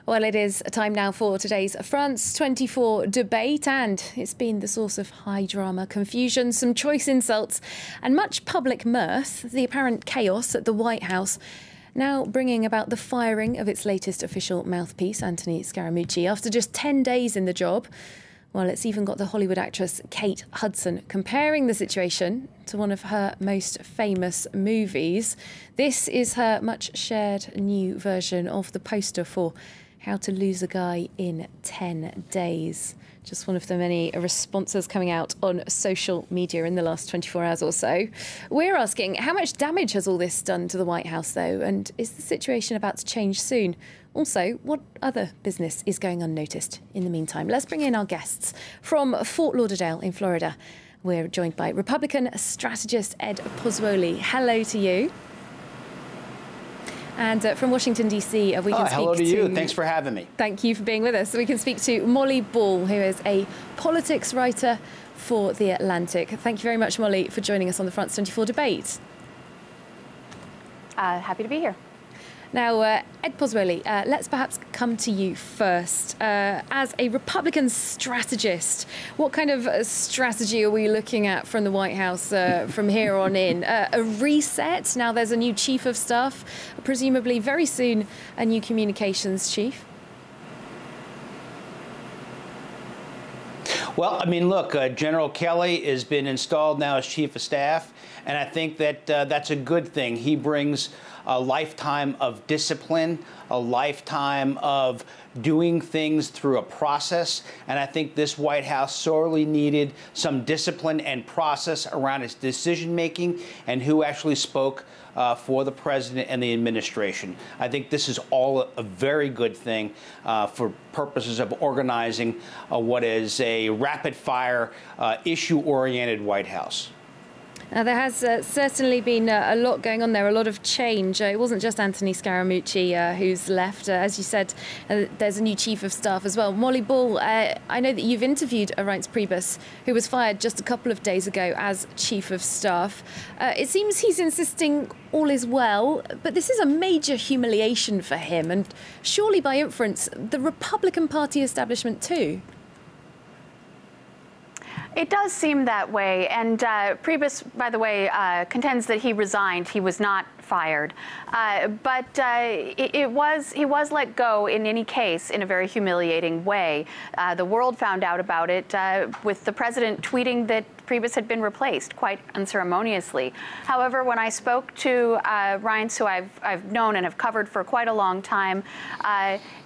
Well, it is time now for today's France 24 debate, and it's been the source of high drama, confusion, some choice insults and much public mirth. The apparent chaos at the White House now bringing about the firing of its latest official mouthpiece, Anthony Scaramucci, after just 10 days in the job. Well, it's even got the Hollywood actress Kate Hudson comparing the situation to one of her most famous movies. This is her much shared new version of the poster for How to Lose a Guy in 10 Days. Just one of the many responses coming out on social media in the last 24 hours or so. We're asking, how much damage has all this done to the White House, though? And is the situation about to change soon? Also, what other business is going unnoticed in the meantime? Let's bring in our guests from Fort Lauderdale in Florida. We're joined by Republican strategist Ed Pozzuoli. Hello to you. And from Washington, D.C., we can speak to... Hello to you. Thanks for having me. Thank you for being with us. We can speak to Molly Ball, who is a politics writer for The Atlantic. Thank you very much, Molly, for joining us on the France 24 debate. Happy to be here. Now, Ed Pozzuoli, let's perhaps come to you first. As a Republican strategist, what kind of strategy are we looking at from the White House from here on in? A reset? Now there's a new chief of staff, presumably very soon a new communications chief. Well, I mean, look, General Kelly has been installed now as chief of staff, and I think that that's a good thing. He brings a lifetime of discipline, a lifetime of doing things through a process, and I think this White House sorely needed some discipline and process around its decision-making and who actually spoke for the president and the administration. I think this is all a very good thing for purposes of organizing what is a rapid-fire, issue-oriented White House. Now, there has certainly been a lot going on there, a lot of change. It wasn't just Anthony Scaramucci who's left. As you said, there's a new chief of staff as well. Molly Ball, I know that you've interviewed Reince Priebus, who was fired just a couple of days ago as chief of staff. It seems he's insisting all is well, but this is a major humiliation for him, and surely by inference, the Republican Party establishment too. It does seem that way, and Priebus, by the way, contends that he resigned. He was not fired, but he was let go in any case in a very humiliating way. The world found out about it with the president tweeting that Priebus had been replaced quite unceremoniously. However, when I spoke to Reince, who I've known and have covered for quite a long time,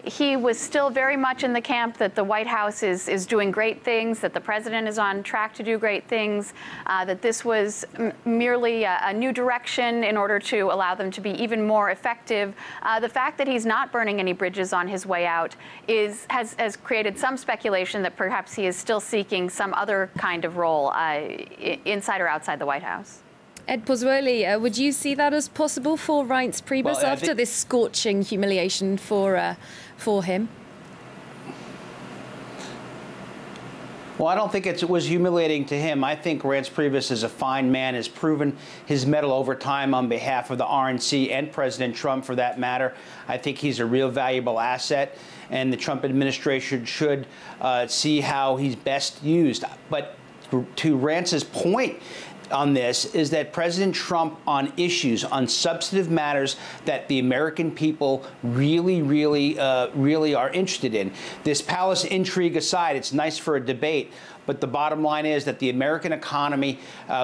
he was still very much in the camp that the White House is doing great things, that the president is on track to do great things, that this was merely a new direction in order to allow them to be even more effective. The fact that he's not burning any bridges on his way out has created some speculation that perhaps he is still seeking some other kind of role inside or outside the White House. Ed Pozzuoli, would you see that as possible for Reince Priebus after this scorching humiliation for him? Well, I don't think it was humiliating to him. I think Reince Priebus is a fine man, has proven his mettle over time on behalf of the RNC and President Trump, for that matter. I think he's a real valuable asset, and the Trump administration should see how he's best used. But to Rance's point on this is that President Trump, on issues, on substantive matters that the American people really are interested in. This palace intrigue aside, it's nice for a debate, but the bottom line is that the American economy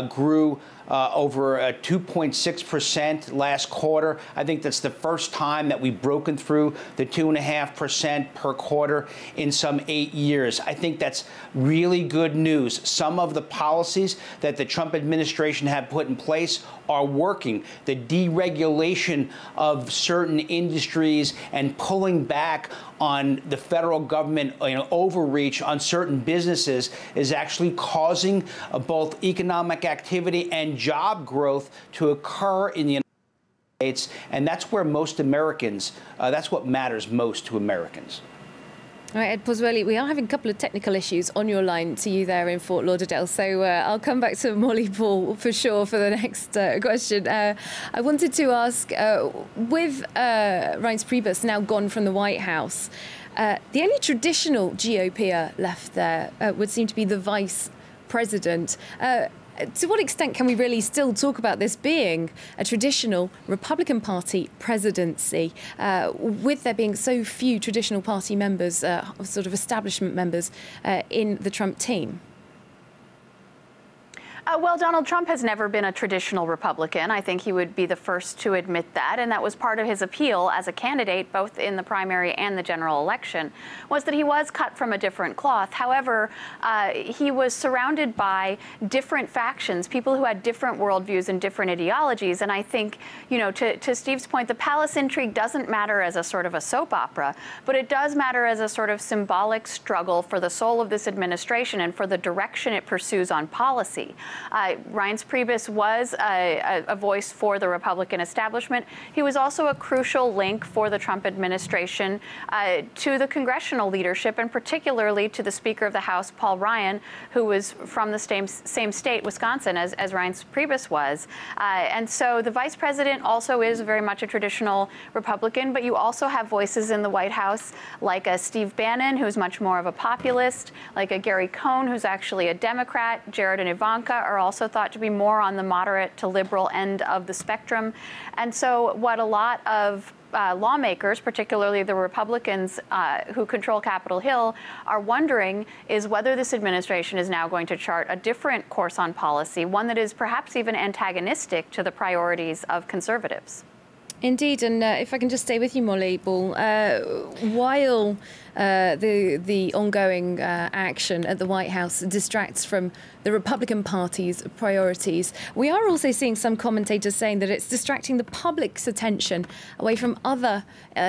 grew over 2.6% last quarter. I think that's the first time that we've broken through the 2.5% per quarter in some 8 years. I think that's really good news. Some of the policies that the Trump administration have put in place are working. The deregulation of certain industries and pulling back on the federal government overreach on certain businesses is actually causing both economic activity and job growth to occur in the United States, and that's where most Americans, that's what matters most to Americans. All right, Ed Poswelli, we are having a couple of technical issues on your line to you there in Fort Lauderdale, so I'll come back to Molly Ball for sure for the next question. I wanted to ask, with Reince Priebus now gone from the White House, the only traditional GOPer left there would seem to be the vice president. To what extent can we really still talk about this being a traditional Republican Party presidency, with there being so few traditional party members, sort of establishment members, in the Trump team? Well, Donald Trump has never been a traditional Republican. I think he would be the first to admit that. And that was part of his appeal as a candidate, both in the primary and the general election, was that he was cut from a different cloth. However, he was surrounded by different factions, people who had different worldviews and different ideologies. And I think, you know, to Steve's point, the palace intrigue doesn't matter as a sort of a soap opera, but it does matter as a sort of symbolic struggle for the soul of this administration and for the direction it pursues on policy. Reince Priebus was a voice for the Republican establishment. He was also a crucial link for the Trump administration to the congressional leadership, and particularly to the Speaker of the House, Paul Ryan, who was from the same state, Wisconsin, as Reince Priebus was. And so the vice president also is very much a traditional Republican, but you also have voices in the White House like a Steve Bannon, who's much more of a populist, like a Gary Cohn, who's actually a Democrat. Jared and Ivanka are also thought to be more on the moderate to liberal end of the spectrum. And so what a lot of lawmakers, particularly the Republicans who control Capitol Hill, are wondering is whether this administration is now going to chart a different course on policy, one that is perhaps even antagonistic to the priorities of conservatives. Indeed, and if I can just stay with you, Molly Ball, while the ongoing action at the White House distracts from the Republican Party's priorities, we are also seeing some commentators saying that it's distracting the public's attention away from other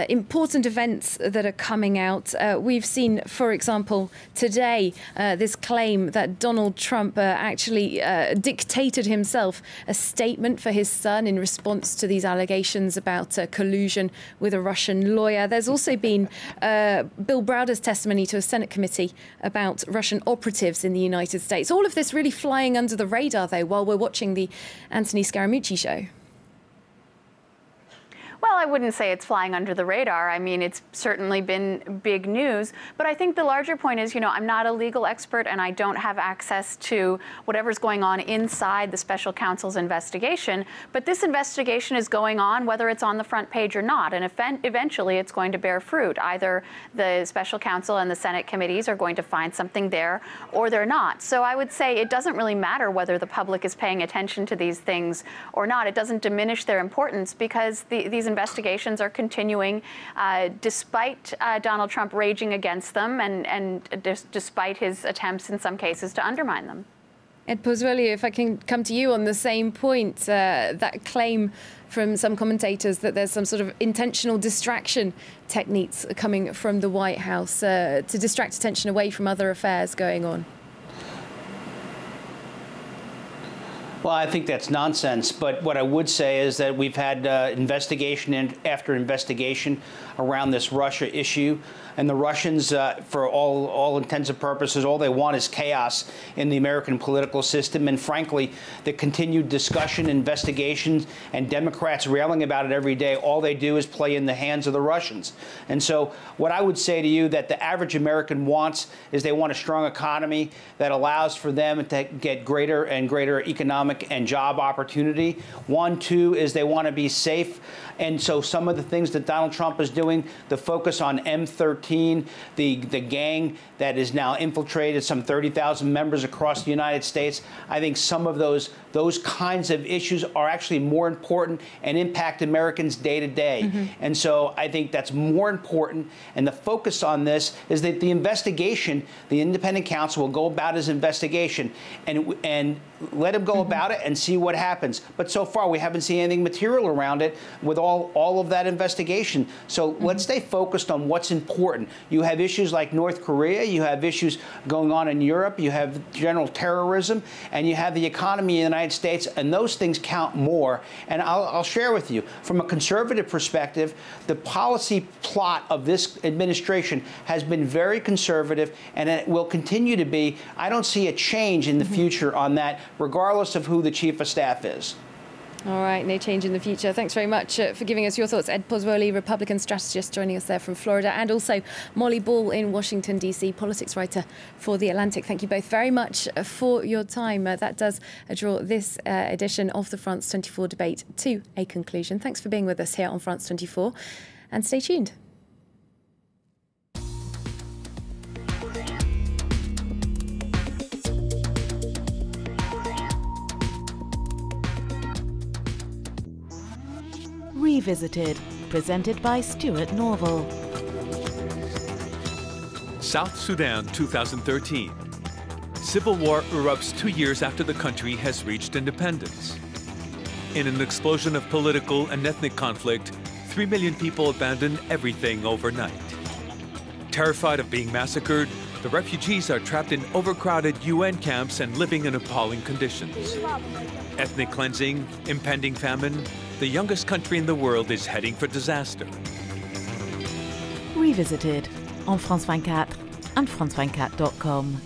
important events that are coming out. We've seen, for example, today, this claim that Donald Trump actually dictated himself a statement for his son in response to these allegations about collusion with a Russian lawyer. There's also been Bill Browder's testimony to a Senate committee about Russian operatives in the United States. All of this really flying under the radar, though, while we're watching the Anthony Scaramucci show. Well, I wouldn't say it's flying under the radar. I mean, it's certainly been big news. But I think the larger point is, you know, I'm not a legal expert and I don't have access to whatever's going on inside the special counsel's investigation. But this investigation is going on whether it's on the front page or not. And eventually it's going to bear fruit. Either the special counsel and the Senate committees are going to find something there or they're not. So I would say it doesn't really matter whether the public is paying attention to these things or not. It doesn't diminish their importance because these investigations are continuing despite Donald Trump raging against them and despite his attempts in some cases to undermine them. Ed Poswelli, if I can come to you on the same point, that claim from some commentators that there's some sort of intentional distraction techniques coming from the White House to distract attention away from other affairs going on. Well, I think that's nonsense. But what I would say is that we've had investigation after investigation around this Russia issue. And the Russians, for all intents and purposes, all they want is chaos in the American political system. And frankly, the continued discussion, investigations, and Democrats railing about it every day, all they do is play in the hands of the Russians. And so what I would say to you that the average American wants is they want a strong economy that allows for them to get greater and greater economic and job opportunity. One, two, is they want to be safe. And so some of the things that Donald Trump is doing, the focus on M13, the gang that is now infiltrated some 30,000 members across the United States, I think some of those kinds of issues are actually more important and impact Americans day to day. And so I think that's more important. And the focus on this is that the investigation, the independent counsel will go about his investigation and let him go about it and see what happens. But so far, we haven't seen anything material around it with all of that investigation. So let's stay focused on what's important. You have issues like North Korea, you have issues going on in Europe, you have general terrorism, and you have the economy in the United States, and those things count more. And I'll share with you, from a conservative perspective, the policy plot of this administration has been very conservative, and it will continue to be. I don't see a change in the future on that, regardless of who the chief of staff is. All right, no change in the future. Thanks very much for giving us your thoughts. Ed Pozzuoli, Republican strategist, joining us there from Florida, and also Molly Ball in Washington, D.C., politics writer for The Atlantic. Thank you both very much for your time. That does draw this edition of the France 24 debate to a conclusion. Thanks for being with us here on France 24, and stay tuned. Revisited, presented by Stuart Norval. South Sudan, 2013. Civil war erupts 2 years after the country has reached independence. In an explosion of political and ethnic conflict, 3 million people abandon everything overnight. Terrified of being massacred, the refugees are trapped in overcrowded UN camps and living in appalling conditions. Ethnic cleansing, impending famine, the youngest country in the world is heading for disaster. Revisited on France 24 and France24.com.